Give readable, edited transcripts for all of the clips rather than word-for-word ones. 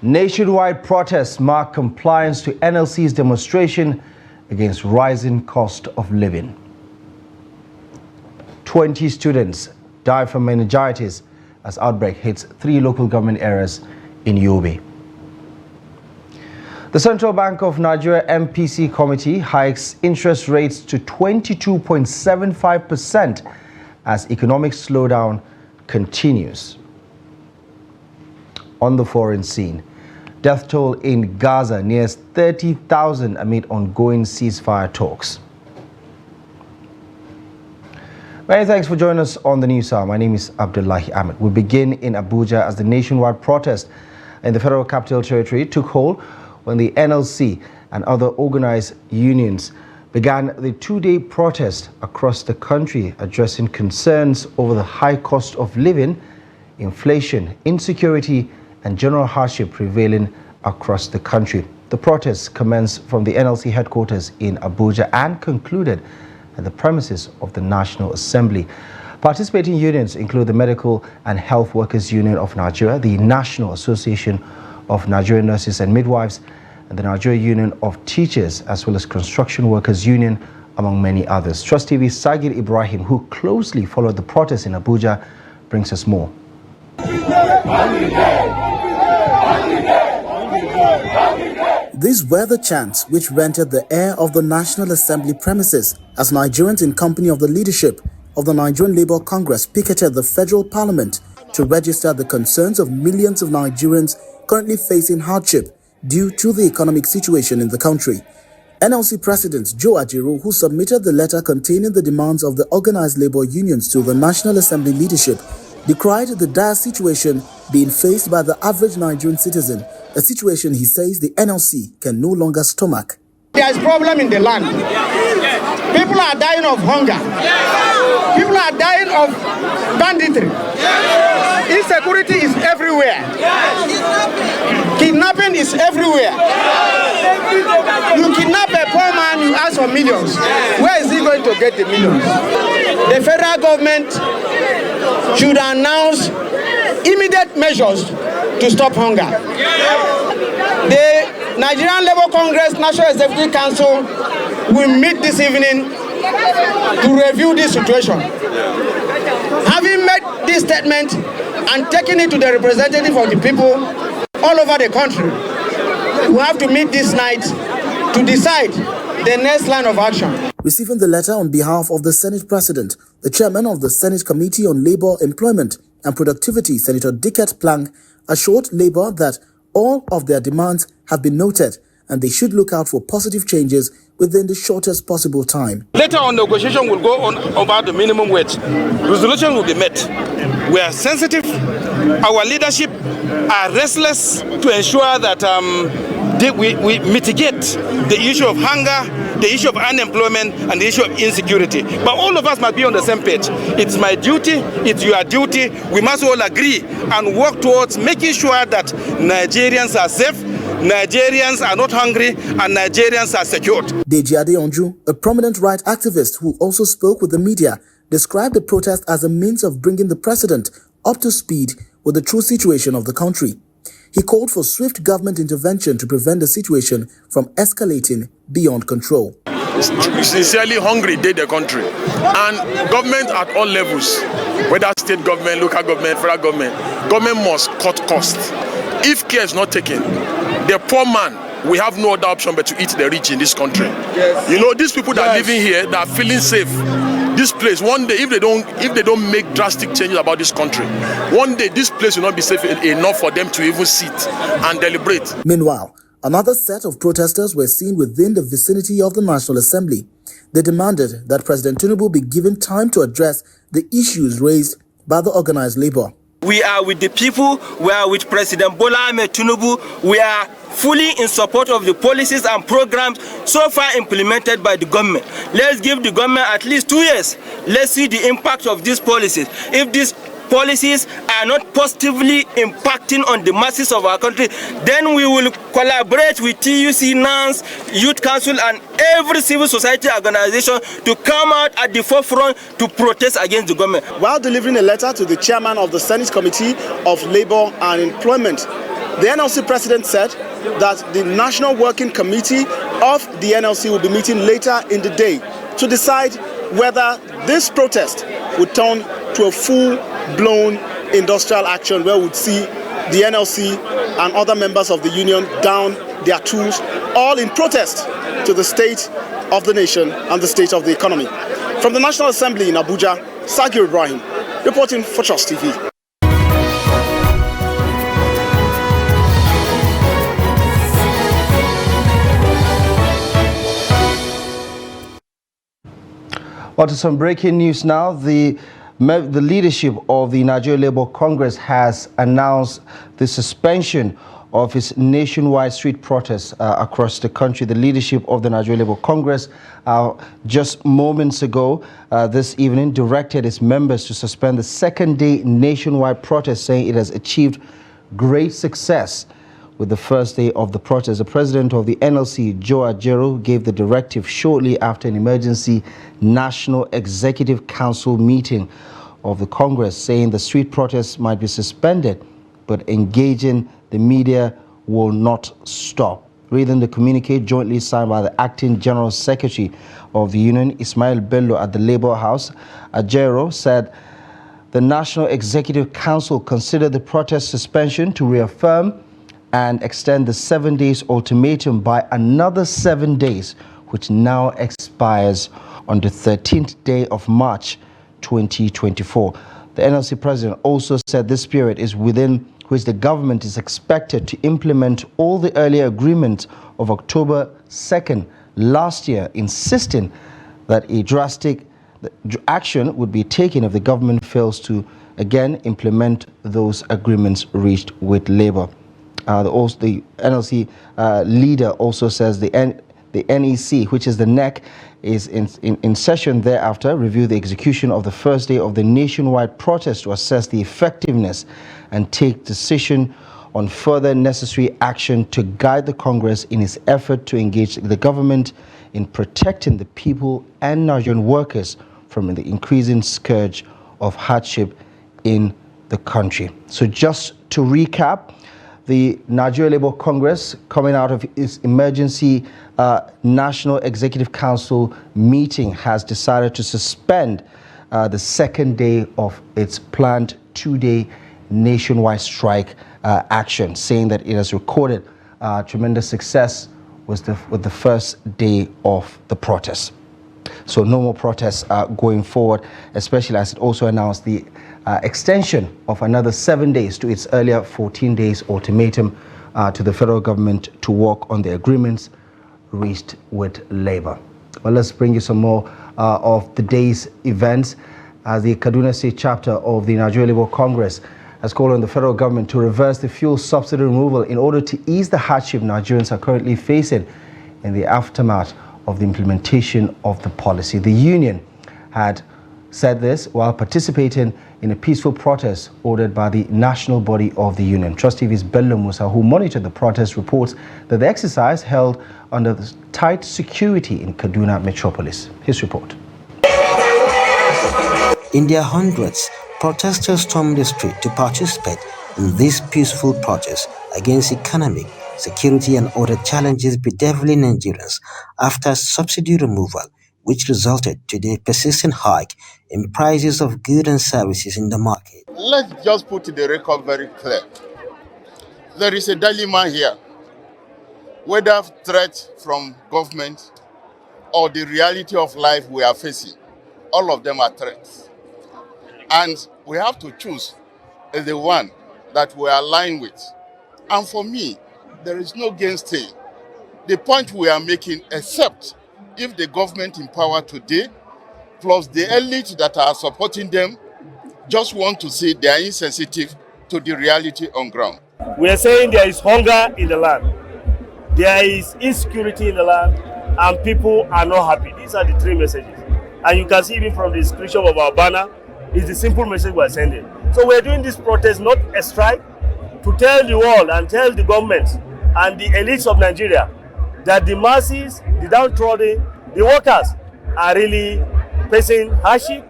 Nationwide protests mark compliance to NLC's demonstration against rising cost of living. 20 students died from meningitis as outbreak hits 3 local government areas in Yobe. The Central Bank of Nigeria MPC Committee hikes interest rates to 22.75% as economic slowdown continues. On the foreign scene, death toll in Gaza nears 30,000 amid ongoing ceasefire talks. Many thanks for joining us on the News Hour. My name is Abdullahi Ahmed. We begin in Abuja as the nationwide protest in the Federal Capital Territory took hold when the NLC and other organized unions began the 2-day protest across the country addressing concerns over the high cost of living, inflation, insecurity, and general hardship prevailing across the country. The protests commenced from the NLC headquarters in Abuja and concluded at the premises of the National Assembly. Participating unions include the Medical and Health Workers Union of Nigeria, the National Association of Nigerian Nurses and Midwives, and the Nigeria Union of Teachers, as well as Construction Workers Union, among many others. Trust TV's Sagir Ibrahim, who closely followed the protests in Abuja, brings us more. These were the chants which rendered the air of the National Assembly premises as Nigerians in company of the leadership of the Nigerian Labour Congress picketed the Federal Parliament to register the concerns of millions of Nigerians currently facing hardship due to the economic situation in the country. NLC President Joe Ajaero, who submitted the letter containing the demands of the organized labour unions to the National Assembly leadership, decried the dire situation being faced by the average Nigerian citizen, a situation he says the NLC can no longer stomach. There is problem in the land. People are dying of hunger. People are dying of banditry. Insecurity is everywhere. Kidnapping is everywhere. You kidnap a poor man, you ask for millions. Where is he going to get the millions? The federal government should announce immediate measures to stop hunger. The Nigerian Labour Congress National Executive Council will meet this evening to review this situation. Having made this statement and taken it to the representative of the people all over the country, we have to meet this night to decide the next line of action. Receiving the letter on behalf of the Senate President, the chairman of the Senate Committee on Labour, Employment and Productivity, Senator Dickett Plank, assured Labour that all of their demands have been noted and they should look out for positive changes within the shortest possible time. Later on, negotiation will go on about the minimum wage. Resolution will be met. We are sensitive. Our leadership are restless to ensure that we mitigate the issue of hunger, the issue of unemployment, and the issue of insecurity. But all of us must be on the same page. It's my duty, it's your duty. We must all agree and work towards making sure that Nigerians are safe, Nigerians are not hungry, and Nigerians are secured. Deji Adeonju, a prominent right activist who also spoke with the media, described the protest as a means of bringing the president up to speed with the true situation of the country. He called for swift government intervention to prevent the situation from escalating beyond control. Sincerely hungry dey the country, and government at all levels, whether state government, local government, federal government must cut costs. If care is not taken, the poor man will have no other option but to eat the rich in this country. Yes. You know, these people that are living here, that are feeling safe, this place, one day, if they don't make drastic changes about this country, one day this place will not be safe enough for them to even sit and deliberate. Meanwhile, another set of protesters were seen within the vicinity of the National Assembly. They demanded that President Tinubu be given time to address the issues raised by the organized labor. We are with the people, we are with President Bola Ahmed Tinubu, we are fully in support of the policies and programs so far implemented by the government. Let's give the government at least 2 years. Let's see the impact of these policies. If these policies are not positively impacting on the masses of our country, then we will collaborate with TUC, NANS, Youth Council and every civil society organization to come out at the forefront to protest against the government. While delivering a letter to the chairman of the Senate Committee of Labour and Employment, The NLC president said that the National Working Committee of the NLC will be meeting later in the day to decide whether this protest would turn to a full-blown industrial action where we'd see the NLC and other members of the union down their tools, all in protest to the state of the nation and the state of the economy. From the National Assembly in Abuja, Sagir Ibrahim, reporting for Trust TV. Well, to some breaking news now. The leadership of the Nigeria Labour Congress has announced the suspension of its nationwide street protests across the country. The leadership of the Nigeria Labour Congress just moments ago this evening directed its members to suspend the second-day nationwide protest, saying it has achieved great success with the first day of the protest. The president of the NLC, Joe Ajero, gave the directive shortly after an emergency National Executive Council meeting of the Congress, saying the street protests might be suspended, but engaging the media will not stop. Reading the communique jointly signed by the Acting General Secretary of the Union, Ismail Bello, at the Labour House, Ajero said the National Executive Council considered the protest suspension to reaffirm and extend the 7 days ultimatum by another 7 days, which now expires on the 13th day of March 2024. The NLC president also said this period is within which the government is expected to implement all the earlier agreements of October 2nd last year, insisting that a drastic action would be taken if the government fails to again implement those agreements reached with Labour. The NLC leader also says the NEC, which is the NEC, is in session thereafter, review the execution of the first day of the nationwide protest to assess the effectiveness and take decision on further necessary action to guide the Congress in its effort to engage the government in protecting the people and Nigerian workers from the increasing scourge of hardship in the country. So just to recap, the Nigeria Labour Congress, coming out of its emergency National Executive Council meeting, has decided to suspend the second day of its planned 2-day nationwide strike action, saying that it has recorded tremendous success with the first day of the protest. So no more protests going forward, especially as it also announced the extension of another 7 days to its earlier 14 days ultimatum to the federal government to work on the agreements reached with Labour. Well, let's bring you some more of the day's events. As the Kaduna State chapter of the Nigeria Labour Congress has called on the federal government to reverse the fuel subsidy removal in order to ease the hardship Nigerians are currently facing in the aftermath of the implementation of the policy. The union had said this while participating in a peaceful protest ordered by the national body of the union. Trust TV's Bello Musa, who monitored the protest, reports that the exercise held under the tight security in Kaduna metropolis. His report. In their hundreds, protesters stormed the street to participate in this peaceful protest against economic, security and other challenges bedeviling Nigerians after subsidy removal, which resulted to the persistent hike in prices of goods and services in the market. Let's just put the record very clear. There is a dilemma here. Whether threat from government or the reality of life we are facing, all of them are threats. And we have to choose the one that we align with. And for me, there is no gainstay the point we are making, except if the government in power today, plus the elite that are supporting them, just want to say they are insensitive to the reality on ground. We are saying there is hunger in the land, there is insecurity in the land, and people are not happy. These are the three messages. And you can see even from the description of our banner, it's the simple message we are sending. So we are doing this protest, not a strike, to tell the world and tell the governments and the elites of Nigeria that the masses, the downtrodden, the workers are really facing hardship.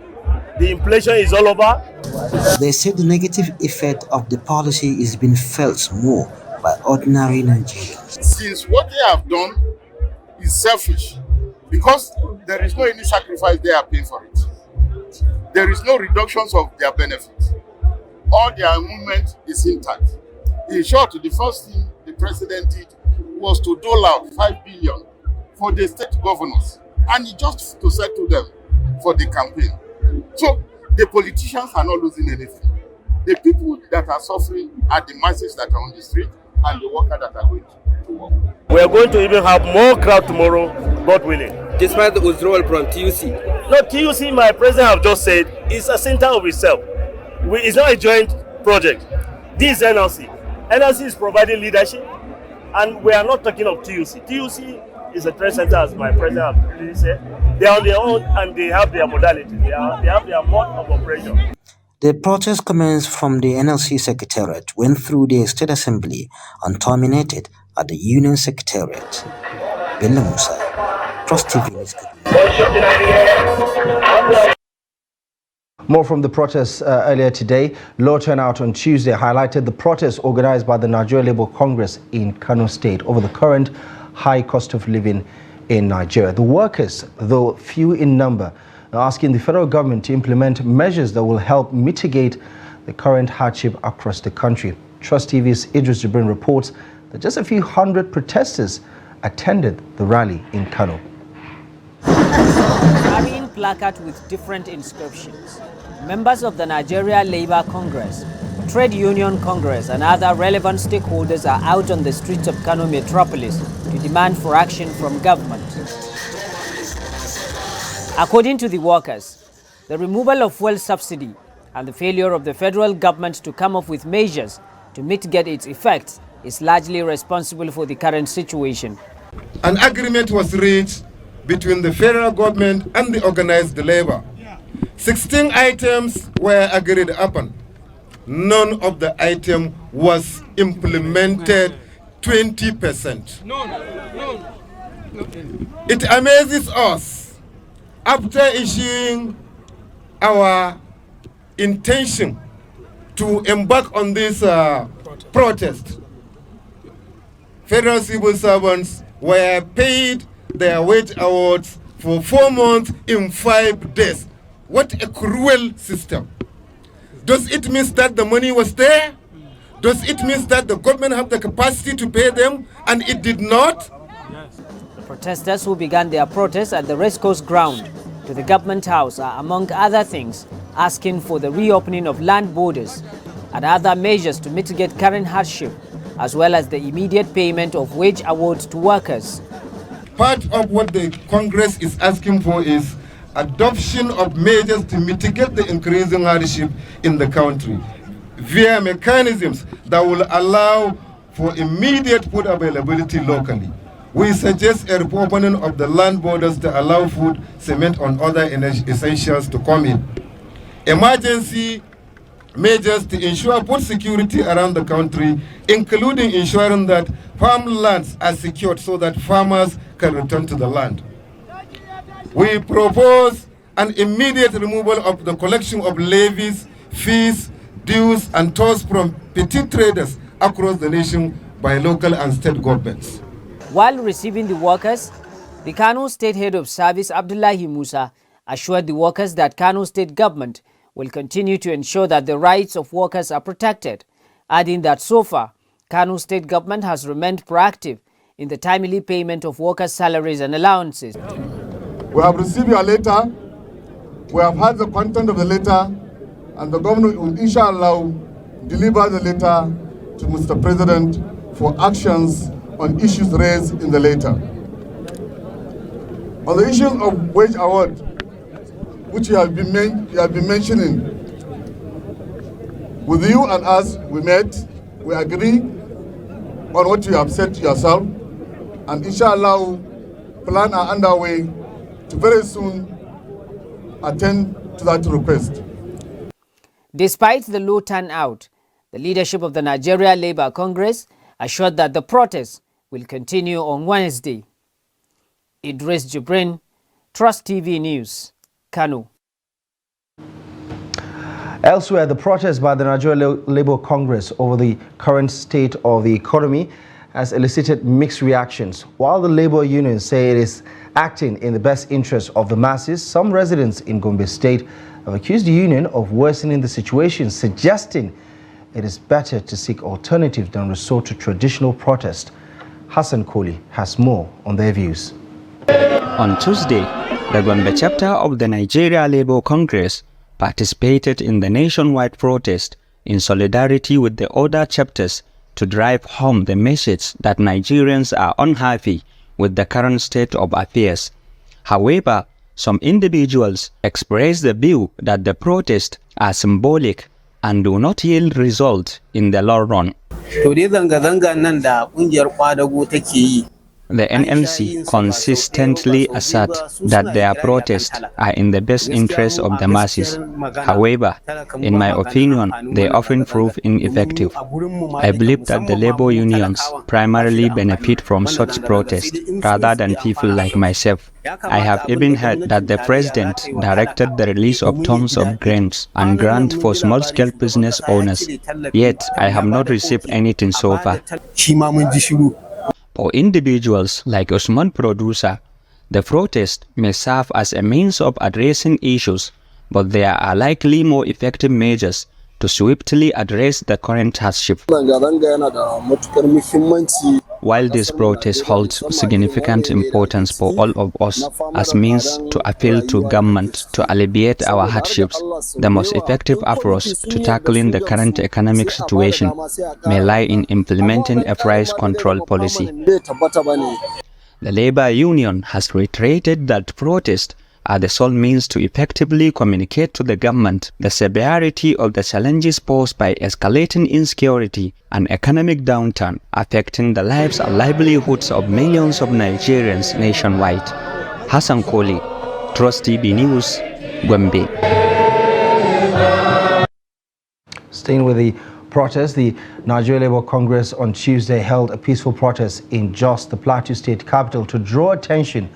The inflation is all over. They said the negative effect of the policy is being felt more by ordinary Nigerians. Since what they have done is selfish, because there is no any sacrifice they are paying for it. There is no reductions of their benefits. All their movement is intact. In short, the first thing the president did was to dole out 5 billion for the state governors, and just to settle them for the campaign. So the politicians are not losing anything. The people that are suffering are the masses that are on the street and the workers that are going to work. We are going to even have more crowd tomorrow, God willing. Despite the withdrawal from TUC. No, TUC, my president have just said, is a center of itself. It's not a joint project. This is NLC. NLC is providing leadership, and we are not talking of TUC. TUC is a trade center, as my president have really said. They are on their own, and they have their modality. They have their mode of operation. The protest commenced from the NLC Secretariat, went through the State Assembly, and terminated at the Union Secretariat. Bello Musa, Trust TV News. More from the protests earlier today. Low turnout on Tuesday highlighted the protests organized by the Nigeria Labour Congress in Kano State over the current high cost of living in Nigeria. The workers, though few in number, are asking the federal government to implement measures that will help mitigate the current hardship across the country. Trust TV's Idris Jibrin reports that just a few hundred protesters attended the rally in Kano. Carrying placards with different inscriptions, members of the Nigeria Labour Congress, Trade Union Congress and other relevant stakeholders are out on the streets of Kano metropolis to demand for action from government. According to the workers, the removal of fuel subsidy and the failure of the federal government to come up with measures to mitigate its effects is largely responsible for the current situation. An agreement was reached between the federal government and the organized labor. 16 items were agreed upon. None of the item was implemented 20%. It amazes us, after issuing our intention to embark on this protest, federal civil servants were paid their wage awards for 4 months in 5 days. What a cruel system. Does it mean that the money was there? Does it mean that the government have the capacity to pay them and it did not? The protesters who began their protest at the racecourse ground to the government house are, among other things, asking for the reopening of land borders and other measures to mitigate current hardship, as well as the immediate payment of wage awards to workers. Part of what the Congress is asking for is adoption of measures to mitigate the increasing hardship in the country via mechanisms that will allow for immediate food availability locally. We suggest a reopening of the land borders to allow food, cement, and other essentials to come in. Emergency measures to ensure food security around the country, including ensuring that farmlands are secured so that farmers can return to the land. We propose an immediate removal of the collection of levies, fees, dues, and tolls from petty traders across the nation by local and state governments. While receiving the workers, the Kano State Head of Service, Abdullahi Musa, assured the workers that Kano State government will continue to ensure that the rights of workers are protected, adding that so far, Kano State government has remained proactive in the timely payment of workers' salaries and allowances. We have received your letter, we have heard the content of the letter, and the government will inshallah deliver the letter to Mr. President for actions on issues raised in the letter. On the issues of wage award, which you have been mentioning, with you and us, we met, we agree on what you have said to yourself, and inshallah, plans are underway to very soon attend to that request. Despite the low turnout, the leadership of the Nigeria Labour Congress assured that the protest will continue on Wednesday. Idris Jibrin, Trust TV News, Kano. Elsewhere, the protest by the Nigerian Labour Congress over the current state of the economy has elicited mixed reactions. While the labour unions say it is acting in the best interest of the masses, some residents in Gombe State have accused the union of worsening the situation, suggesting it is better to seek alternatives than resort to traditional protest. Hassan Koli has more on their views. On Tuesday, the Gombe chapter of the Nigeria Labour Congress participated in the nationwide protest in solidarity with the other chapters to drive home the message that Nigerians are unhappy with the current state of affairs. However, some individuals expressed the view that the protests are symbolic and do not yield result in the long run. The NLC consistently assert that their protests are in the best interest of the masses. However, in my opinion, they often prove ineffective. I believe that the labor unions primarily benefit from such protests rather than people like myself. I have even heard that the president directed the release of tons of grains and grants for small-scale business owners, yet I have not received anything so far. For individuals like Usman Producer, the protest may serve as a means of addressing issues, but there are likely more effective measures to swiftly address the current hardship. While this protest holds significant importance for all of us as means to appeal to government to alleviate our hardships, the most effective approach to tackling the current economic situation may lie in implementing a price control policy. The labor union has reiterated that protests are the sole means to effectively communicate to the government the severity of the challenges posed by escalating insecurity and economic downturn affecting the lives and livelihoods of millions of Nigerians nationwide. Hassan Koli, Trust TV News, Gombe. Staying with the protest, the Nigeria Labour Congress on Tuesday held a peaceful protest in Jos, the Plateau State capital, to draw attention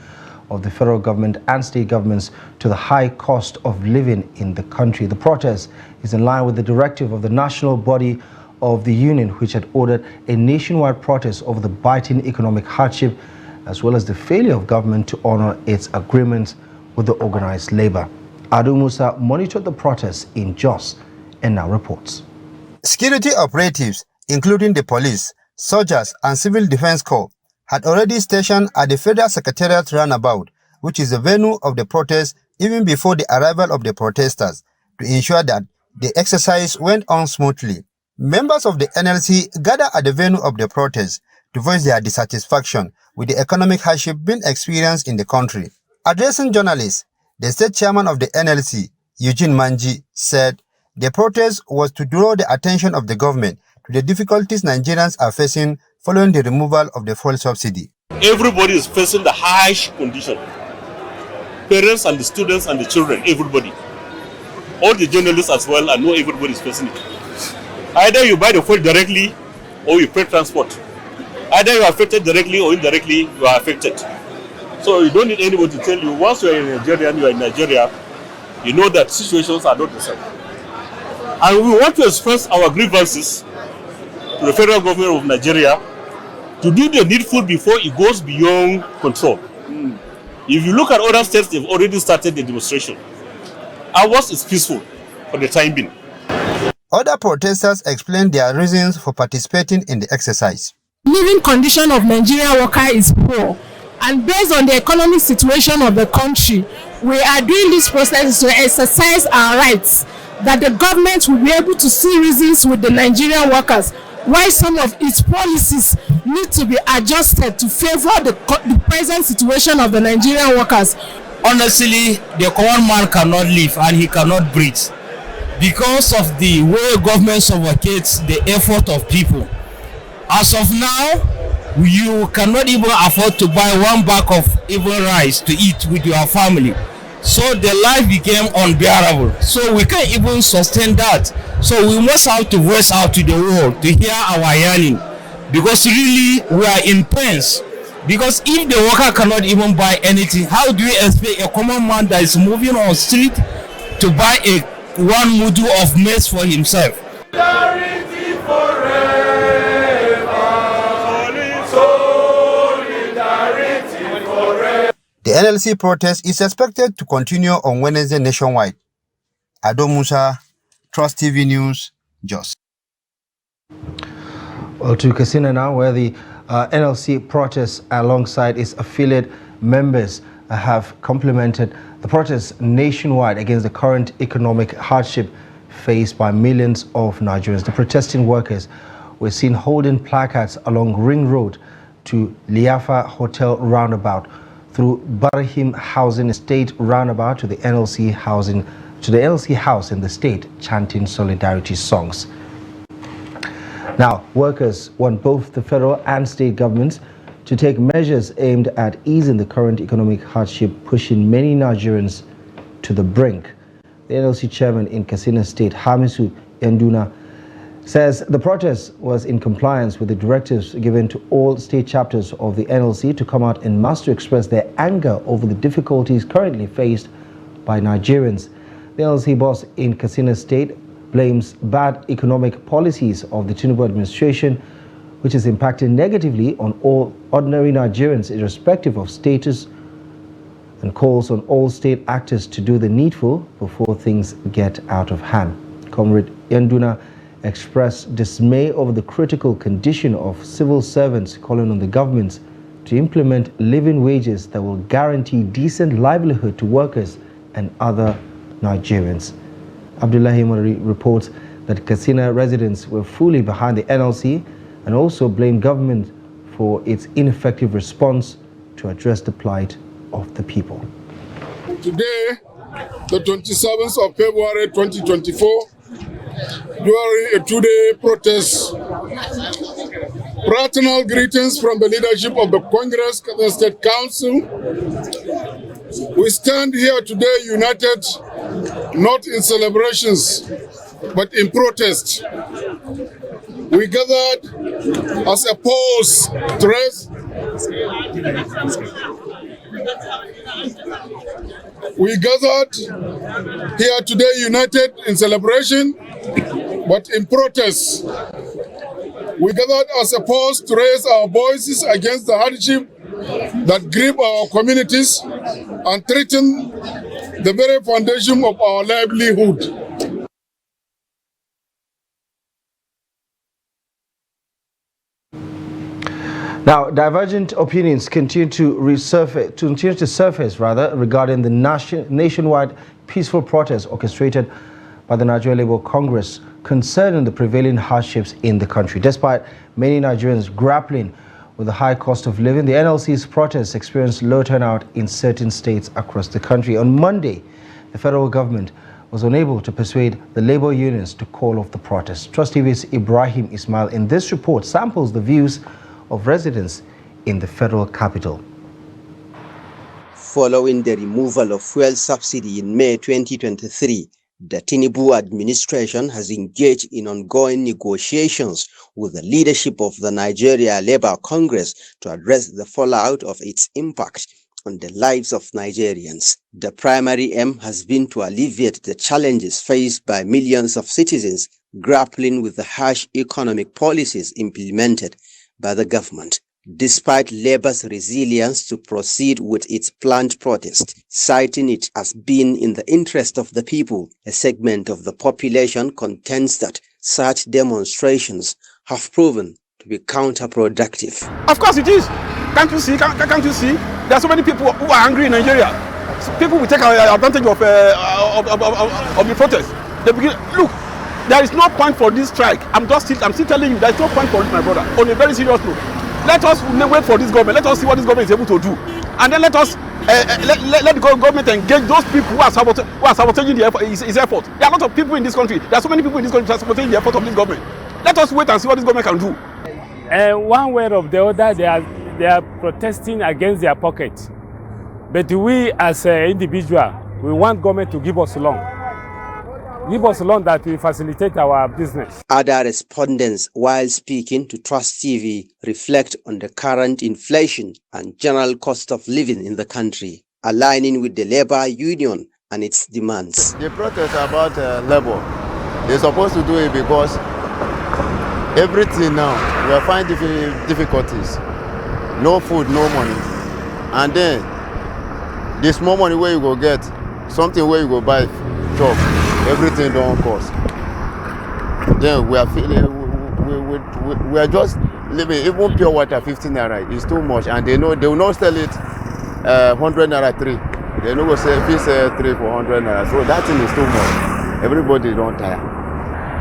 of the federal government and state governments to the high cost of living in the country. The protest is in line with the directive of the national body of the union, which had ordered a nationwide protest over the biting economic hardship, as well as the failure of government to honor its agreements with the organized labor. Adu Musa monitored the protests in Jos and now reports. Security operatives, including the police, soldiers and civil defense corps, had already stationed at the Federal Secretariat roundabout, which is the venue of the protest, even before the arrival of the protesters, to ensure that the exercise went on smoothly. Members of the NLC gathered at the venue of the protest to voice their dissatisfaction with the economic hardship being experienced in the country. Addressing journalists, the state chairman of the NLC, Eugene Manji, said the protest was to draw the attention of the government to the difficulties Nigerians are facing following the removal of the fuel subsidy. Everybody is facing the harsh condition. Parents and the students and the children, everybody. All the journalists as well, I know everybody is facing it. Either you buy the fuel directly or you pay transport. Either you are affected directly or indirectly, you are affected. So you don't need anyone to tell you, once you are in Nigeria and you are in Nigeria, you know that situations are not the same. And we want to express our grievances to the federal government of Nigeria to do the needful before it goes beyond control. If you look at other states, they've already started the demonstration. Ours is peaceful for the time being. Other protesters explained their reasons for participating in the exercise. Living condition of Nigerian worker is poor, and based on the economic situation of the country, we are doing this process to exercise our rights, that the government will be able to see reasons with the Nigerian workers why some of its policies need to be adjusted to favor the present situation of the Nigerian workers. Honestly, the common man cannot live and he cannot breathe because of the way government suffocates the effort of people. As of now, you cannot even afford to buy one bag of even rice to eat with your family. So the life became unbearable. So we can't even sustain that. So we must have to voice out to the world to hear our yearning. Because really we are in pains. Because if the worker cannot even buy anything, how do you expect a common man that is moving on the street to buy a one mudu of maize for himself. Solidarity forever. Solidarity forever. The NLC protest is expected to continue on Wednesday nationwide. Ado Musa, Trust TV News, Jos. Well, to Katsina now, where the NLC protests alongside its affiliate members have complemented the protests nationwide against the current economic hardship faced by millions of Nigerians. The protesting workers were seen holding placards along Ring Road to Liafa Hotel roundabout, through Barahim Housing Estate roundabout to the NLC house in the state, chanting solidarity songs. Now, workers want both the federal and state governments to take measures aimed at easing the current economic hardship, pushing many Nigerians to the brink. The NLC chairman in Katsina State, Hamisu Enduna, says the protest was in compliance with the directives given to all state chapters of the NLC to come out en masse to express their anger over the difficulties currently faced by Nigerians. The NLC boss in Katsina State blames bad economic policies of the Tinubu administration, which is impacting negatively on all ordinary Nigerians irrespective of status, and calls on all state actors to do the needful before things get out of hand. Comrade Enduna expressed dismay over the critical condition of civil servants, calling on the government to implement living wages that will guarantee decent livelihood to workers and other Nigerians. Abdullahi Murari reports that Katsina residents were fully behind the NLC and also blamed government for its ineffective response to address the plight of the people. Today, the 27th of February 2024, during a two-day protest, fraternal greetings from the leadership of the Congress, Katsina State Council. We stand here today united, not in celebrations, but in protest. We gathered as a pause to rest. We gathered here today united in celebration, but in protest. We gathered as a pause to raise our voices against the hardship that grip our communities and threaten the very foundation of our livelihood. Now, divergent opinions continue to surface regarding the nationwide peaceful protest orchestrated by the Nigerian Labour Congress concerning the prevailing hardships in the country. Despite many Nigerians grappling with the high cost of living, the NLC's protests experienced low turnout in certain states across the country. On Monday, the federal government was unable to persuade the labor unions to call off the protest. Trust TV's Ibrahim Ismail in this report samples the views of residents in the federal capital. Following the removal of fuel subsidy in May 2023, the Tinubu administration has engaged in ongoing negotiations with the leadership of the Nigeria Labour Congress to address the fallout of its impact on the lives of Nigerians. The primary aim has been to alleviate the challenges faced by millions of citizens grappling with the harsh economic policies implemented by the government. Despite Labour's resilience to proceed with its planned protest, citing it as being in the interest of the people, a segment of the population contends that such demonstrations have proven to be counterproductive. Of course it is. Can't you see? Can't you see? There are so many people who are angry in Nigeria. So people will take advantage of the protest. They begin, look, there is no point for this strike. I'm still telling you, there is no point for it, my brother. On a very serious note, let us wait for this government. Let us see what this government is able to do, and then let us let the government engage those people who are sabotaging his effort. There are a lot of people in this country. There are so many people in this country who are sabotaging the effort of this government. Let us wait and see what this government can do. One way or the other, they are protesting against their pocket. But we, as an individual, we want government to give us a loan. Give us a loan that will facilitate our business. Other respondents, while speaking to Trust TV, reflect on the current inflation and general cost of living in the country. Aligning with the labor union and its demands. The protest about labor, they're supposed to do it because everything now, we are finding difficulties. No food, no money. And then, the small money where you go get, something where you go buy, chop, everything don't cost. Then we are feeling, we are just living, even pure water, 15 naira is too much. And they know they will not sell it 100 naira 3. They no go sell 3 for 100 naira. So that thing is too much. Everybody don't tire.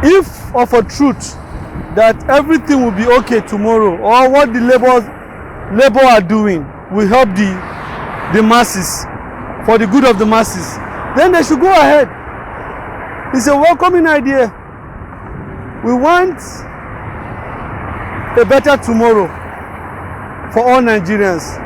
If of a truth that everything will be okay tomorrow, or what the labor are doing will help the masses, for the good of the masses, then they should go ahead. It's a welcoming idea. We want a better tomorrow for all Nigerians.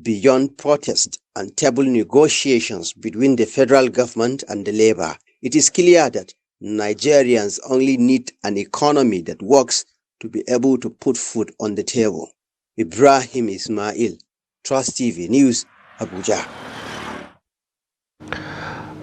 Beyond protest and table negotiations between the federal government and the labor, it is clear that Nigerians only need an economy that works to be able to put food on the table. Ibrahim Ismail, Trust TV News, Abuja.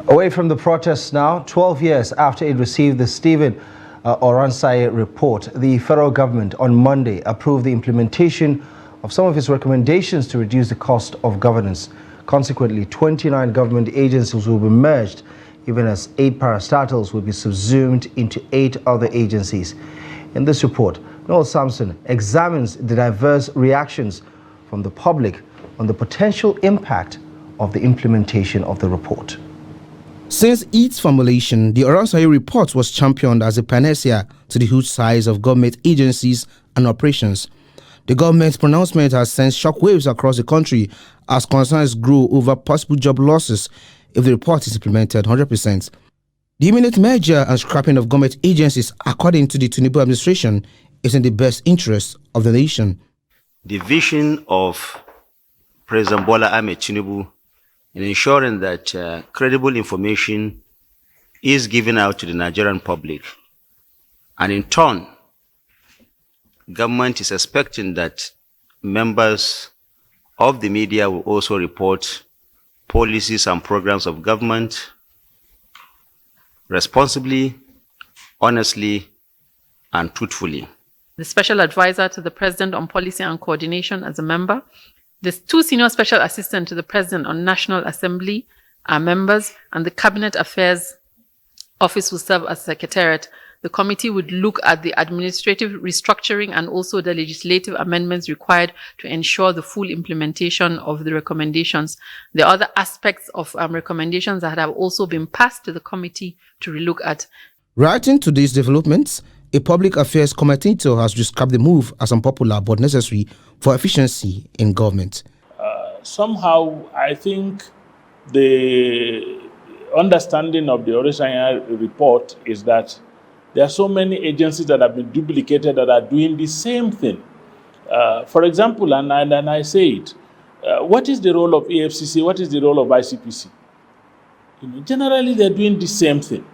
Away from the protests now, 12 years after it received the Stephen Oransay report, the federal government on Monday approved the implementation of some of its recommendations to reduce the cost of governance. Consequently, 29 government agencies will be merged, even as 8 parastatals will be subsumed into 8 other agencies. In this report, Noel Sampson examines the diverse reactions from the public on the potential impact of the implementation of the report. Since its formulation, the Oransay report was championed as a panacea to the huge size of government agencies and operations. The government's pronouncement has sent shockwaves across the country as concerns grow over possible job losses if the report is implemented 100%. The imminent merger and scrapping of government agencies, according to the Tinubu administration, is in the best interest of the nation. The vision of President Bola Ahmed Tinubu in ensuring that credible information is given out to the Nigerian public, and in turn, government is expecting that members of the media will also report policies and programs of government responsibly, honestly, and truthfully. The special advisor to the president on policy and coordination as a member. The 2 senior special assistants to the president on National Assembly are members, and the Cabinet Affairs Office will serve as secretariat. The committee would look at the administrative restructuring and also the legislative amendments required to ensure the full implementation of the recommendations. There are other aspects of recommendations that have also been passed to the committee to relook at. Reacting to these developments, a public affairs commentator has described the move as unpopular but necessary for efficiency in government. Somehow, I think the understanding of the Oransay report is that there are so many agencies that have been duplicated that are doing the same thing. For example, and I say it, what is the role of EFCC? What is the role of ICPC? Generally, they're doing the same thing.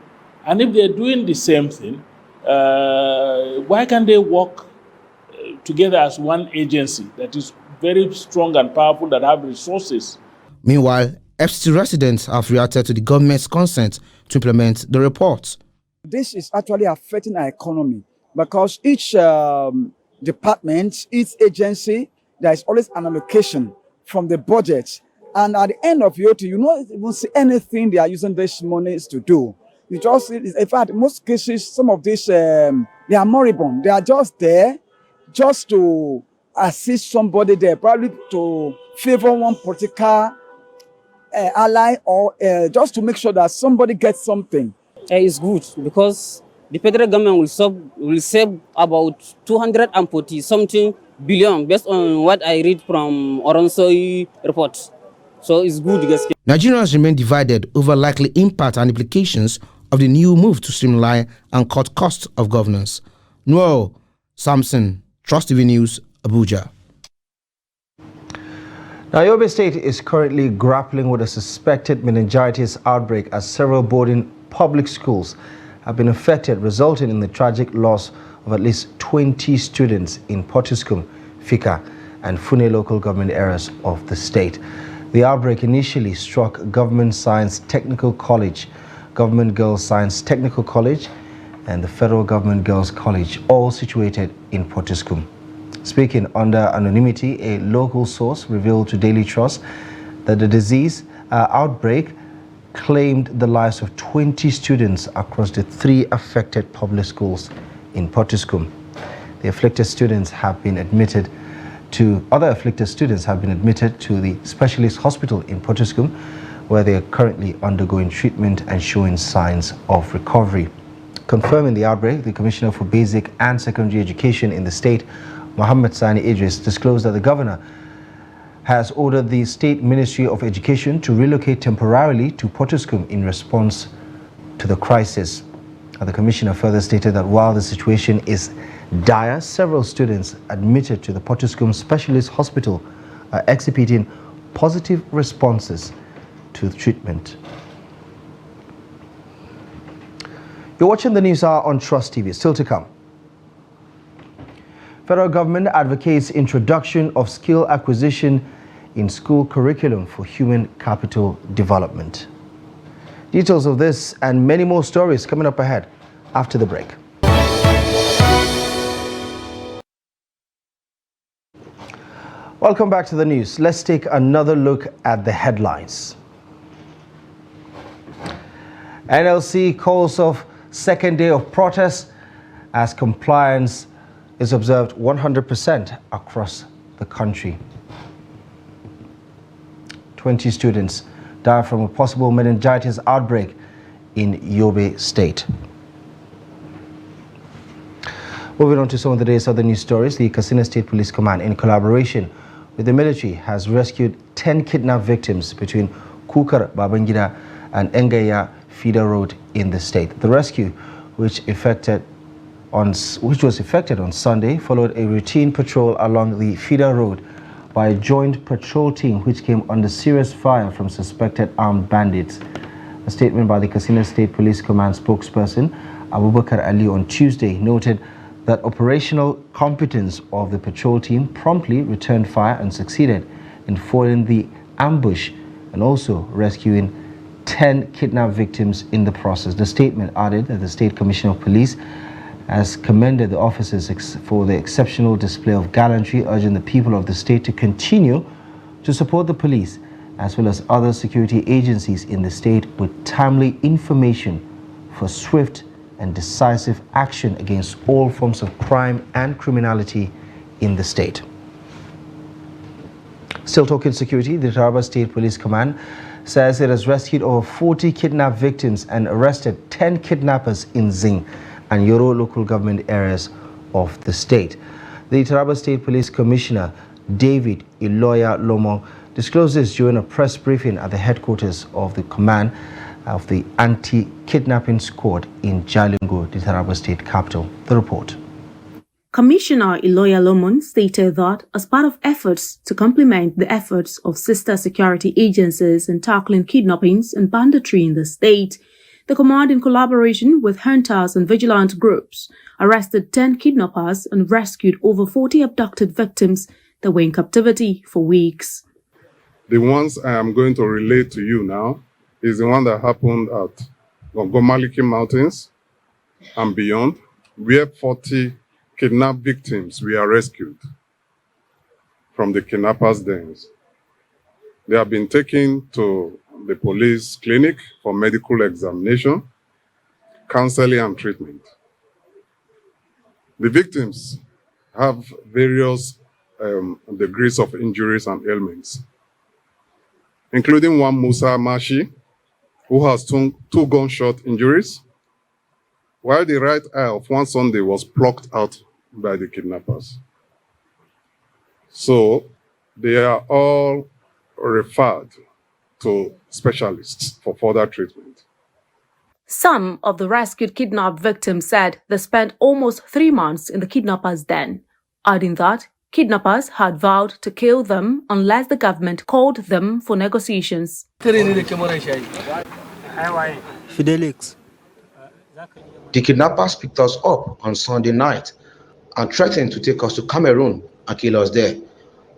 And if they're doing the same thing, why can't they work together as one agency that is very strong and powerful, that have resources? Meanwhile, FCT residents have reacted to the government's consent to implement the report. This is actually affecting our economy because each department, each agency, there is always an allocation from the budget. And at the end of your year, you don't even see anything they are using these monies to do. You just, in fact, in most cases, some of these, they are moribund. They are just there just to assist somebody there, probably to favor one political ally or just to make sure that somebody gets something. It's good because the federal government will save about 240 something billion based on what I read from Oransay report. So it's good. Nigerians remain divided over likely impact and implications of the new move to streamline and cut costs of governance. Noel Sampson, Trust TV News, Abuja. Now, Yobe State is currently grappling with a suspected meningitis outbreak as several boarding public schools have been affected, resulting in the tragic loss of at least 20 students in Potiskum, Fika, and Fune local government areas of the state. The outbreak initially struck Government Science Technical College, Government Girls Science Technical College, and the Federal Government Girls College, all situated in Potiskum. Speaking under anonymity, a local source revealed to Daily Trust that the disease outbreak claimed the lives of 20 students across the 3 affected public schools in Potiskum. The afflicted students have been admitted to, other afflicted students have been admitted to the specialist hospital in Potiskum, where they are currently undergoing treatment and showing signs of recovery. Confirming the outbreak, the Commissioner for Basic and Secondary Education in the state, Mohammed Sani Idris, disclosed that the governor has ordered the State Ministry of Education to relocate temporarily to Potiskum in response to the crisis. The Commissioner further stated that while the situation is dire, several students admitted to the Potiskum Specialist Hospital are exhibiting positive responses to the treatment. You're watching the news hour on Trust TV. Still to come. Federal government advocates introduction of skill acquisition in school curriculum for human capital development. Details of this and many more stories coming up ahead after the break. Welcome back to the news. Let's take another look at the headlines. NLC calls off second day of protest as compliance is observed 100% across the country. 20 students died from a possible meningitis outbreak in Yobe State. Moving on to some of the day's other news stories, the Katsina State Police Command, in collaboration with the military, has rescued 10 kidnapped victims between Kukar, Babangida and Engaya Feeder Road in the state. The rescue, which was effected on Sunday, followed a routine patrol along the Feeder Road by a joint patrol team which came under serious fire from suspected armed bandits. A statement by the Katsina State Police Command spokesperson Abubakar Ali on Tuesday noted that operational competence of the patrol team promptly returned fire and succeeded in foiling the ambush and also rescuing 10 kidnapped victims in the process. The statement added that the State Commissioner of Police has commended the officers for the exceptional display of gallantry, urging the people of the state to continue to support the police as well as other security agencies in the state with timely information for swift and decisive action against all forms of crime and criminality in the state. Still talking security, the Taraba State Police Command says it has rescued over 40 kidnapped victims and arrested 10 kidnappers in Zing and Yoro local government areas of the state. The Taraba State Police Commissioner David Iloya Lomo disclosed this during a press briefing at the headquarters of the command of the anti-kidnapping squad in Jalingo, the Taraba State capital. The report. Commissioner Iloya Lomon stated that as part of efforts to complement the efforts of sister security agencies in tackling kidnappings and banditry in the state, the command, in collaboration with hunters and vigilant groups, arrested 10 kidnappers and rescued over 40 abducted victims that were in captivity for weeks. The ones I am going to relate to you now is the one that happened at Gomaliki Mountains and beyond, where 40 kidnapped victims were rescued from the kidnappers' dens. They have been taken to the police clinic for medical examination, counseling, and treatment. The victims have various degrees of injuries and ailments, including one Musa Mashi, who has two gunshot injuries, while the right eye of one Sunday was plucked out by the kidnappers. So they are all referred to specialists for further treatment. Some of the rescued kidnapped victims said they spent almost 3 months in the kidnappers' den, adding that kidnappers had vowed to kill them unless the government called them for negotiations. Fidelix. The kidnappers picked us up on Sunday night and threatened to take us to Cameroon and kill us there.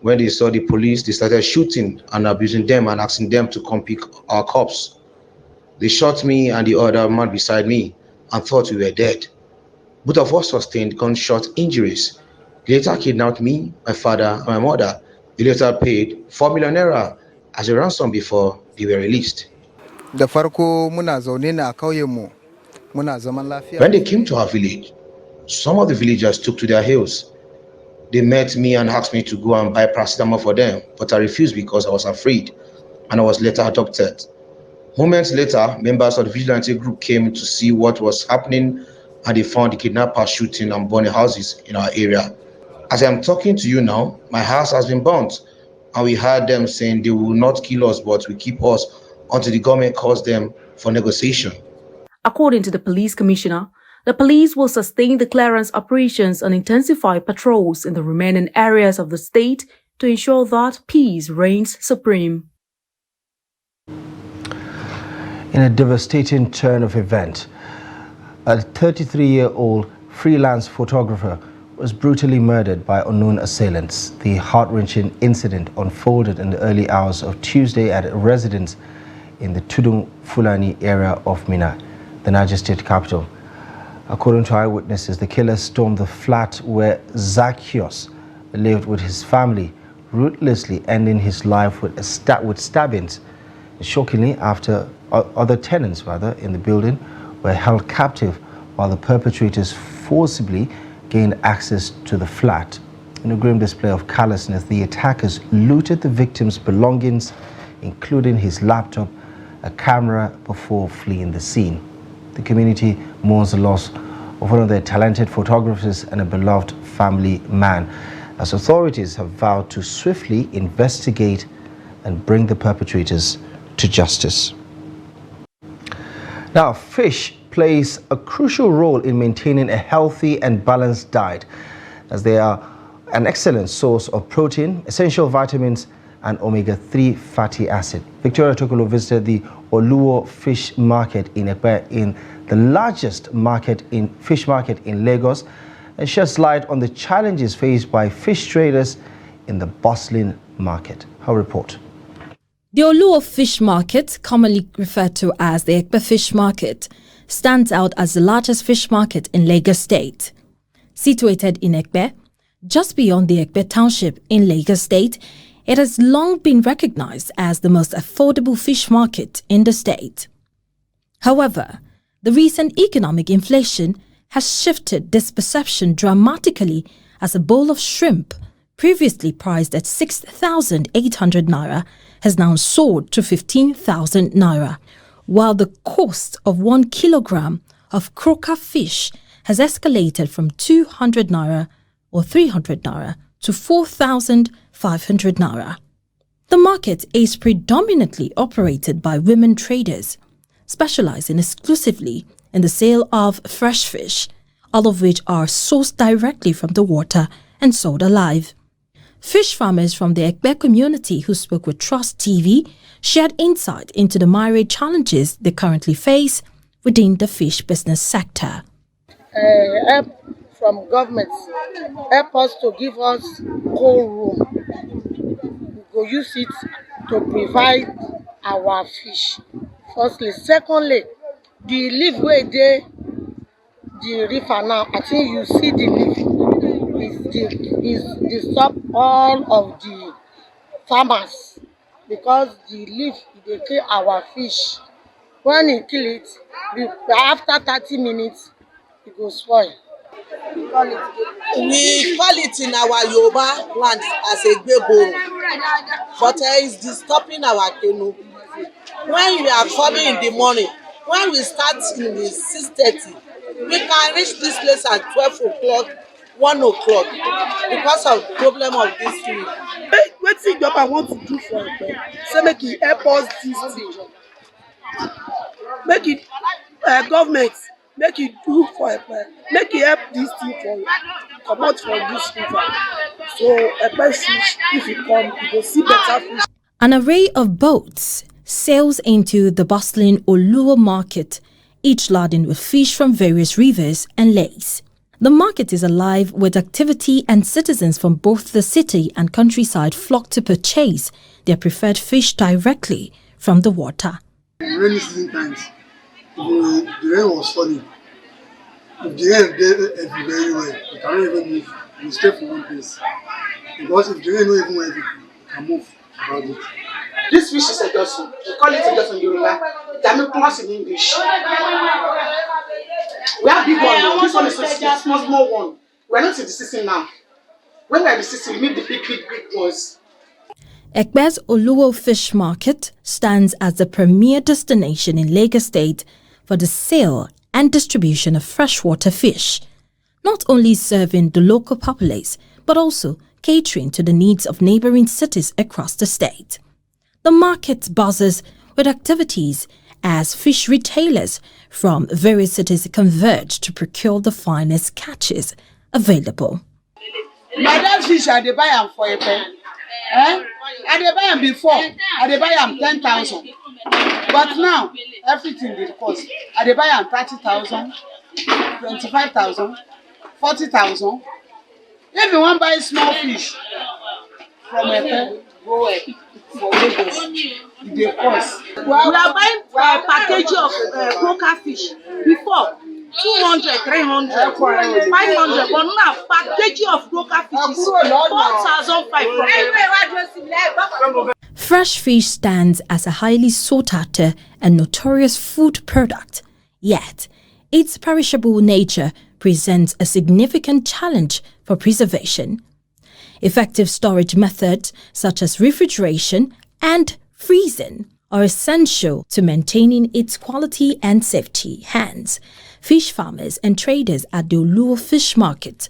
When they saw the police, they started shooting and abusing them and asking them to come pick our corpse. They shot me and the other man beside me and thought we were dead. Both of us sustained gunshot injuries. They later kidnapped me, my father, and my mother. They later paid 4 million naira as a ransom before they were released. Da farko muna zaune ne a kauyenmu, muna zaman lafiya. When they came to our village, some of the villagers took to their heels. They met me and asked me to go and buy paracetamol for them, but I refused because I was afraid, and I was later adopted. Moments later, members of the vigilante group came to see what was happening, and they found the kidnappers shooting and burning houses in our area. As I'm talking to you now, my house has been burnt, and we heard them saying they will not kill us, but will keep us until the government calls them for negotiation. According to the police commissioner, the police will sustain the clearance operations and intensify patrols in the remaining areas of the state to ensure that peace reigns supreme. In a devastating turn of event, a 33-year-old freelance photographer was brutally murdered by unknown assailants. The heart-wrenching incident unfolded in the early hours of Tuesday at a residence in the Tudun Fulani area of Minna, the Niger State capital. According to eyewitnesses, the killer stormed the flat where Zacchaeus lived with his family, ruthlessly ending his life with stabbings. Shockingly, after other tenants in the building were held captive while the perpetrators forcibly gained access to the flat. In a grim display of callousness, the attackers looted the victim's belongings, including his laptop, a camera, before fleeing the scene. The community mourns the loss of one of their talented photographers and a beloved family man, as authorities have vowed to swiftly investigate and bring the perpetrators to justice. Now, fish plays a crucial role in maintaining a healthy and balanced diet, as they are an excellent source of protein, essential vitamins, and omega-3 fatty acid. Victoria Tokolo visited the Oluwo Fish Market in Ekpe, in the largest fish market in Lagos, and sheds light on the challenges faced by fish traders in the bustling market. Her report. The Oluwo Fish Market, commonly referred to as the Ekpe Fish Market, stands out as the largest fish market in Lagos State. Situated in Ekpe, just beyond the Ekpe Township in Lagos State, it has long been recognized as the most affordable fish market in the state. However, the recent economic inflation has shifted this perception dramatically, as a bowl of shrimp, previously priced at 6,800 naira, has now soared to 15,000 naira, while the cost of 1 kilogram of croaker fish has escalated from 200 naira or 300 naira to 4,500 naira. The market is predominantly operated by women traders, specializing exclusively in the sale of fresh fish, all of which are sourced directly from the water and sold alive. Fish farmers from the Ekpe community who spoke with Trust TV shared insight into the myriad challenges they currently face within the fish business sector. Help from government, help us to give us cold room. We go use it to provide our fish. Firstly, secondly, the leaf wey dey the river now, I think you see the leaf is disturb all of the farmers, because the leaf dey kill our fish. When e kill it, after 30 minutes, e go spoil. We call it in our Yoruba land as a gbebo, but it's disturbing our canoe. When we are coming in the morning, when we start in the 6:30, we can reach this place at 12 o'clock, 1 o'clock, because of problem of this thing. Wetin government want to do for Ekpe, say make e help us this thing. Make it government, make it do for Ekpe, make it help this thing for comot from this river. So Ekpe fish, if you come, you go see better fish. An array of boats sails into the bustling Oluwo market, each laden with fish from various rivers and lakes. The market is alive with activity, and citizens from both the city and countryside flock to purchase their preferred fish directly from the water. In rainy season times, the rain was falling. If the rain did very well, you cannot even move. You stay for one place. Because if the rain not even heavy, you can move about it. This fish is a dosun. We call it a dosun Yoruba. Dami in English. We have big one. This one is a small one. We are not in the season now. When we are in the season, we need the big ones. Ekbe's Oluwo Fish Market stands as the premier destination in Lagos State for the sale and distribution of freshwater fish, not only serving the local populace, but also catering to the needs of neighboring cities across the state. The market buzzes with activities as fish retailers from various cities converge to procure the finest catches available. Madam fish, I dey buy am for a pen. I dey buy am before. I dey buy am 10,000. But now, everything dey cost. I dey buy am 30,000, 25,000, 40,000. If you want buy small fish from a pen, go for Lagos. E dey cost. We are buying a package of croaker fish before 200, 300, 500, but now package of croaker fish is 4,500. Fresh fish stands as a highly sought after and notorious food product, yet its perishable nature presents a significant challenge for preservation. Effective storage methods such as refrigeration and freezing are essential to maintaining its quality and safety. Hence, fish farmers and traders at the Oluwo Fish Market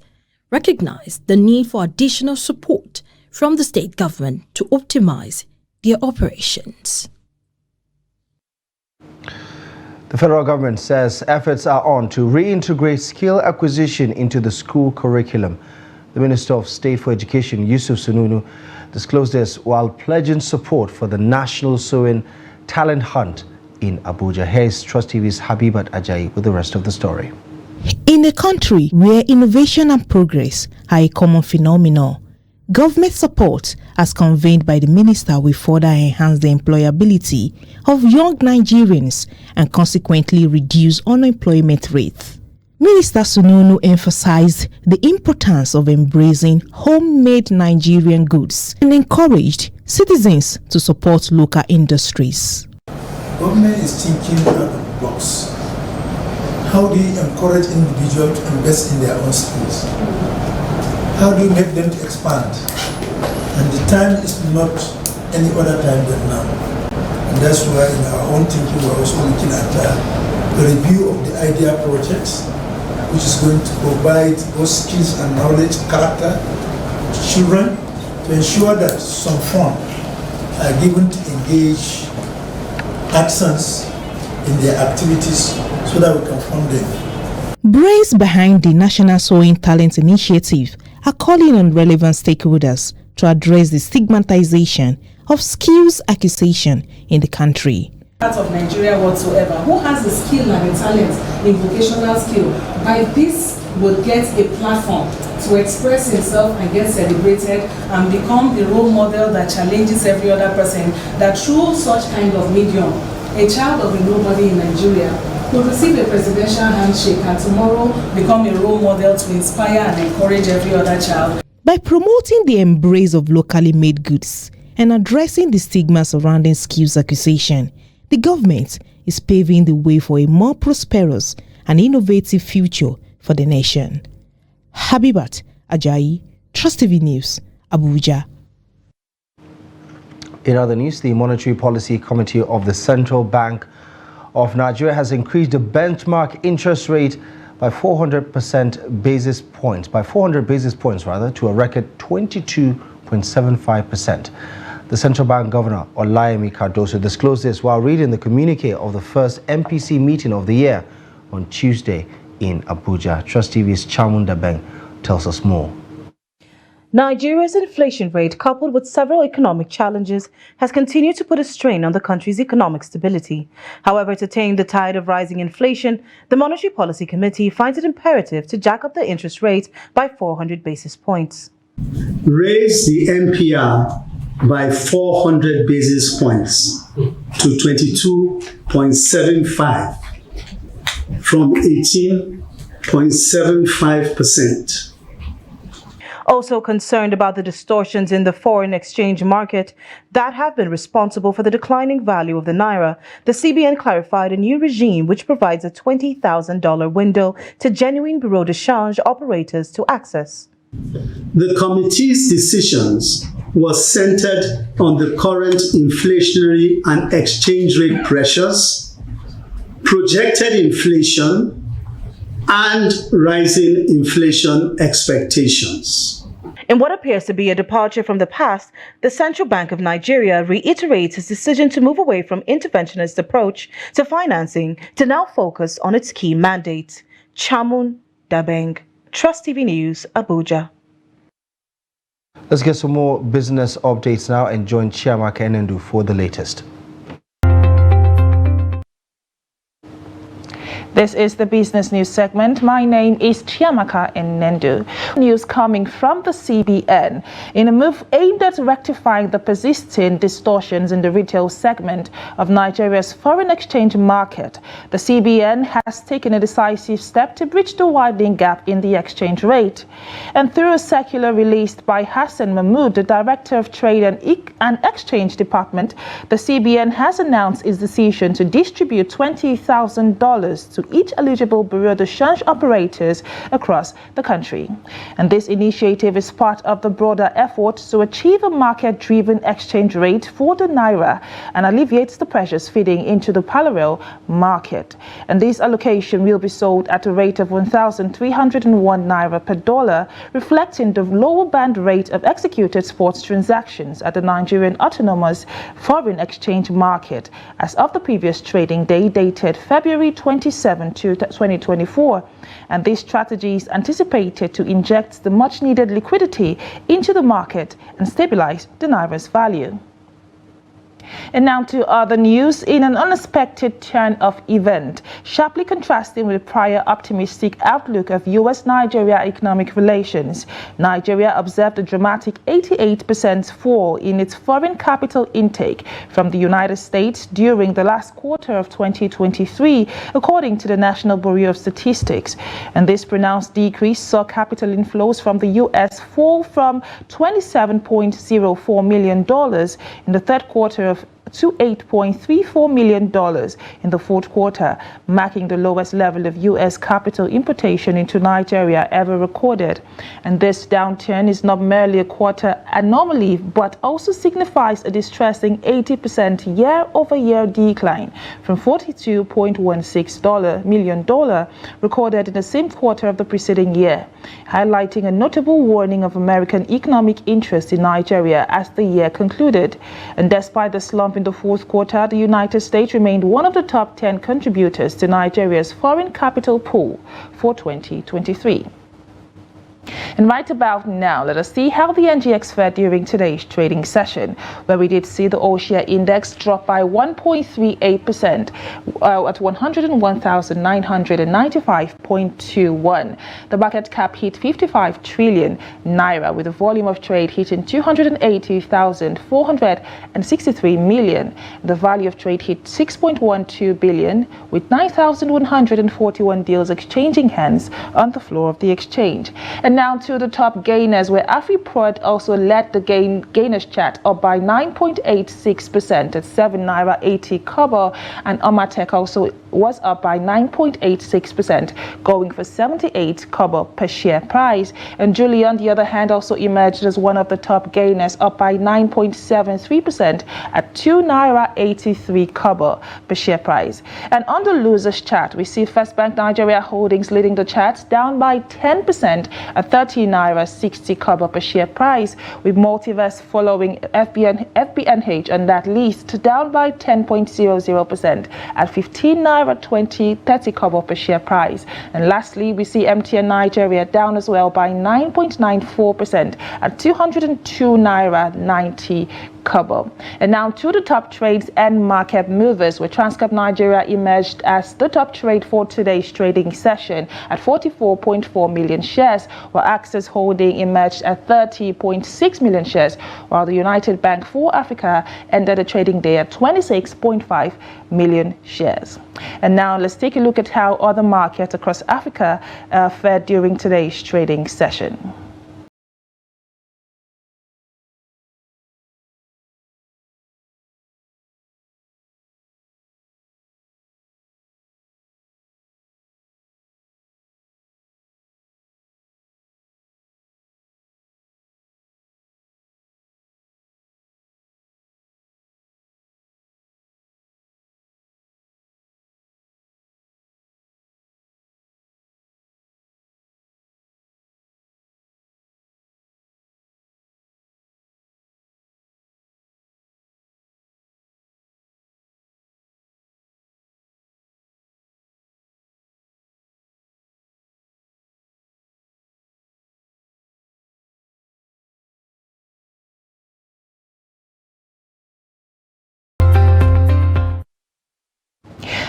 recognize the need for additional support from the state government to optimize their operations. The federal government says efforts are on to reintegrate skill acquisition into the school curriculum. The Minister of State for Education, Yusuf Sununu, disclosed this while pledging support for the National Sewing Talent Hunt in Abuja. Here's Trust TV's Habibat Ajayi with the rest of the story. In a country where innovation and progress are a common phenomenon, government support, as conveyed by the minister, will further enhance the employability of young Nigerians and consequently reduce unemployment rates. Minister Sununu emphasized the importance of embracing homemade Nigerian goods and encouraged citizens to support local industries. Government is thinking out of the box. How do you encourage individuals to invest in their own skills? How do you make them to expand? And the time is not any other time than now. And that's why in our own thinking we're also looking at the review of the idea projects, which is going to provide those skills and knowledge, character to children to ensure that some funds are given to engage artisans in their activities so that we can fund them. Brains behind the National Sewing Talent Initiative are calling on relevant stakeholders to address the stigmatization of skills acquisition in the country. Part of Nigeria whatsoever, who has the skill and the talent in vocational skill, by this will get a platform to express himself and get celebrated and become the role model that challenges every other person, that through such kind of medium, a child of a nobody in Nigeria could receive a presidential handshake and tomorrow become a role model to inspire and encourage every other child. By promoting the embrace of locally made goods and addressing the stigma surrounding skills acquisition, the government is paving the way for a more prosperous and innovative future for the nation. Habibat Ajayi, Trust TV News, Abuja. In other news, the Monetary Policy Committee of the Central Bank of Nigeria has increased the benchmark interest rate by 400 basis points to a record 22.75%. The Central Bank Governor, Olayemi Cardoso, disclosed this while reading the communique of the first MPC meeting of the year on Tuesday in Abuja. Trust TV's Chamunda Beng tells us more. Nigeria's inflation rate, coupled with several economic challenges, has continued to put a strain on the country's economic stability. However, to tame the tide of rising inflation, the Monetary Policy Committee finds it imperative to jack up the interest rate by 400 basis points. Raise the MPR by 400 basis points to 22.75 from 18.75%. Also concerned about the distortions in the foreign exchange market that have been responsible for the declining value of the naira, the CBN clarified a new regime which provides a $20,000 window to genuine bureau de change operators to access. The committee's decisions were centered on the current inflationary and exchange rate pressures, projected inflation, and rising inflation expectations. In what appears to be a departure from the past, the Central Bank of Nigeria reiterates its decision to move away from interventionist approach to financing to now focus on its key mandate. Chamun Dabeng, Trust TV News, Abuja. Let's get some more business updates now and join Chiamaka Enendu for the latest. This is the Business News segment. My name is Chiamaka Enendu. News coming from the CBN. In a move aimed at rectifying the persisting distortions in the retail segment of Nigeria's foreign exchange market, the CBN has taken a decisive step to bridge the widening gap in the exchange rate. And through a circular released by Hassan Mahmood, the Director of Trade and Exchange Department, the CBN has announced its decision to distribute $20,000 to each eligible bureau de change operators across the country. And this initiative is part of the broader effort to achieve a market-driven exchange rate for the naira and alleviates the pressures feeding into the parallel market. And this allocation will be sold at a rate of 1,301 naira per dollar, reflecting the lower band rate of executed sports transactions at the Nigerian Autonomous Foreign Exchange Market as of the previous trading day dated February 27 to 2024, and this strategy is anticipated to inject the much-needed liquidity into the market and stabilize the naira's value. And now to other news. In an unexpected turn of event, sharply contrasting with the prior optimistic outlook of U.S.-Nigeria economic relations, Nigeria observed a dramatic 88% fall in its foreign capital intake from the United States during the last quarter of 2023, according to the National Bureau of Statistics. And this pronounced decrease saw capital inflows from the U.S. fall from $27.04 million in the third quarter of to $8.34 million in the fourth quarter, marking the lowest level of U.S. capital importation into Nigeria ever recorded. And this downturn is not merely a quarter anomaly, but also signifies a distressing 80% year-over-year decline from $42.16 million recorded in the same quarter of the preceding year, highlighting a notable warning of American economic interest in Nigeria as the year concluded. And despite the slump in the fourth quarter, the United States remained one of the top 10 contributors to Nigeria's foreign capital pool for 2023. And right about now, let us see how the NGX fared during today's trading session, where we did see the all-share index drop by 1.38% at 101,995.21. The market cap hit 55 trillion naira, with a volume of trade hitting 280,463 million. The value of trade hit 6.12 billion, with 9,141 deals exchanging hands on the floor of the exchange. And now to the top gainers, where AfriProd also led the gainers chart, up by 9.86% at 7 naira 80 kobo, and Omatek also was up by 9.86%, going for 78 kobo per share price. And Julie, on the other hand, also emerged as one of the top gainers, up by 9.73% at 2 naira 83 kobo per share price. And on the losers chart, we see First Bank Nigeria Holdings leading the charts, down by 10% at 30 naira 60 kobo per share price, with Multiverse following FBNH on that list, down by 10.00% at 15 naira naira 20.30 kobo per share price. And lastly, we see MTN Nigeria down as well by 9.94% at 202 naira 90 kobo. And now to the top trades and market movers, where Transcorp Nigeria emerged as the top trade for today's trading session at 44.4 million shares, while Access Holding emerged at 30.6 million shares, while the United Bank for Africa ended the trading day at 26.5 million shares. And now let's take a look at how other markets across Africa fared during today's trading session.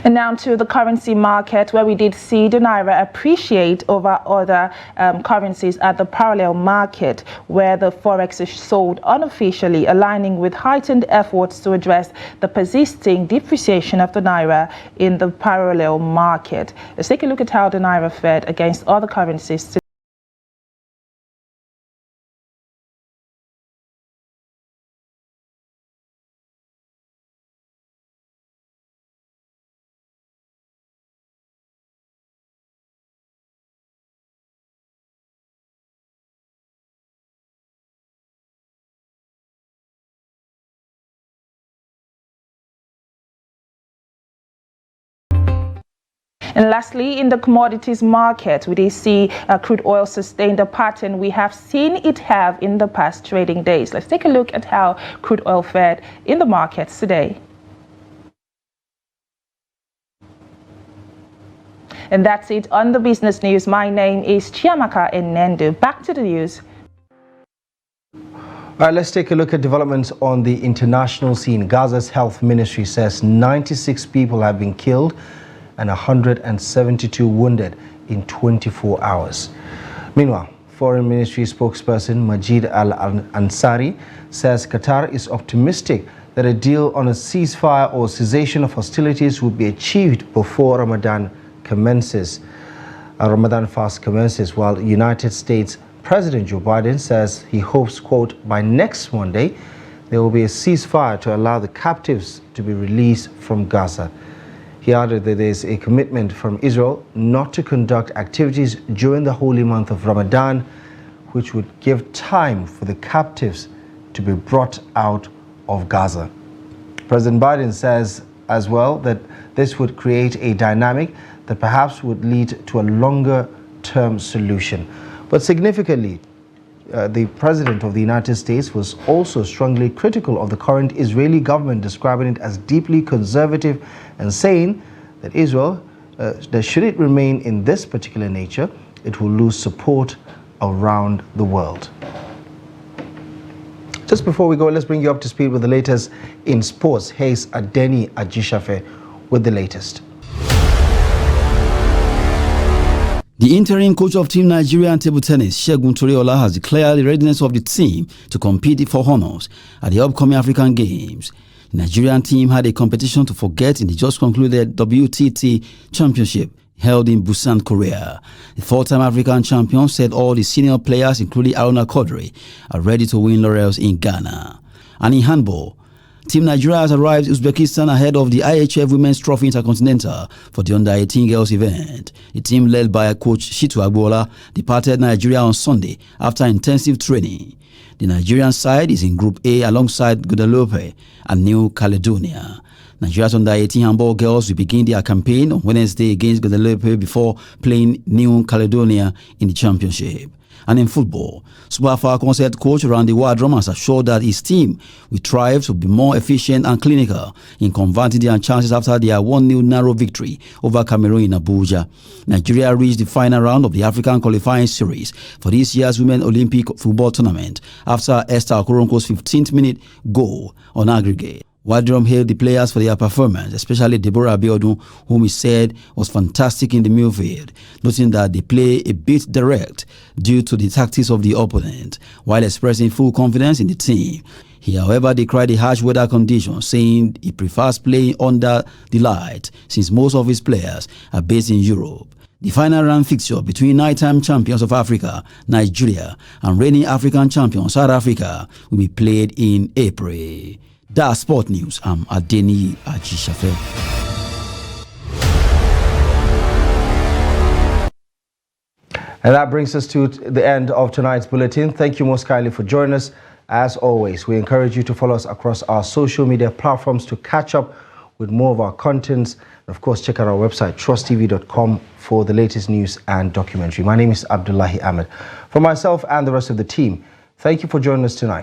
And now to the currency market, where we did see the naira appreciate over other currencies at the parallel market, where the forex is sold unofficially, aligning with heightened efforts to address the persisting depreciation of the naira in the parallel market. Let's take a look at how the naira fared against other currencies. And lastly, in the commodities market, we did see crude oil sustain the pattern we have seen it have in the past trading days. Let's take a look at how crude oil fared in the markets today. And that's it on the business news. My name is Chiamaka Enendu. Back to the news. All right, let's take a look at developments on the international scene. Gaza's health ministry says 96 people have been killed and 172 wounded in 24 hours. Meanwhile, Foreign Ministry spokesperson Majid Al-Ansari says Qatar is optimistic that a deal on a ceasefire or cessation of hostilities would be achieved before Ramadan fast commences, while United States President Joe Biden says he hopes, quote, by next Monday there will be a ceasefire to allow the captives to be released from Gaza. He added that there is a commitment from Israel not to conduct activities during the holy month of Ramadan, which would give time for the captives to be brought out of Gaza. President Biden says as well that this would create a dynamic that perhaps would lead to a longer-term solution. But significantly, the President of the United States was also strongly critical of the current Israeli government, describing it as deeply conservative and saying that Israel, that should it remain in this particular nature, it will lose support around the world. Just before we go, let's bring you up to speed with the latest in sports. Here's Adeni Ajishafe with the latest. The interim coach of Team Nigeria table tennis, Segun Toriola, has declared the readiness of the team to compete for honors at the upcoming African Games. The Nigerian team had a competition to forget in the just concluded WTT Championship held in Busan, Korea. The four-time African champion said all the senior players, including Aruna Kodri, are ready to win laurels in Ghana. And in handball, Team Nigeria has arrived in Uzbekistan ahead of the IHF Women's Trophy Intercontinental for the Under-18 girls event. The team, led by coach Shitu Agbola, departed Nigeria on Sunday after intensive training. The Nigerian side is in Group A alongside Guadeloupe and New Caledonia. Nigeria's Under-18 handball girls will begin their campaign on Wednesday against Guadeloupe before playing New Caledonia in the championship. And in football, Super Falcons head coach Randy Wardrum has assured that his team will strive to be more efficient and clinical in converting their chances after their 1-0 narrow victory over Cameroon in Abuja. Nigeria reached the final round of the African qualifying series for this year's Women Olympic football tournament after Esther Okoronkwo's 15th-minute goal on aggregate. Wardrum hailed the players for their performance, especially Deborah Abiodun, whom he said was fantastic in the midfield, noting that they play a bit direct due to the tactics of the opponent, while expressing full confidence in the team. He, however, decried the harsh weather conditions, saying he prefers playing under the light since most of his players are based in Europe. The final round fixture between nighttime champions of Africa, Nigeria, and reigning African champion South Africa will be played in April. That's Sport News. I'm Adeni Ajishafe. And that brings us to the end of tonight's bulletin. Thank you most kindly for joining us. As always, we encourage you to follow us across our social media platforms to catch up with more of our contents. And of course, check out our website, trusttv.com, for the latest news and documentary. My name is Abdullahi Ahmed. For myself and the rest of the team, thank you for joining us tonight.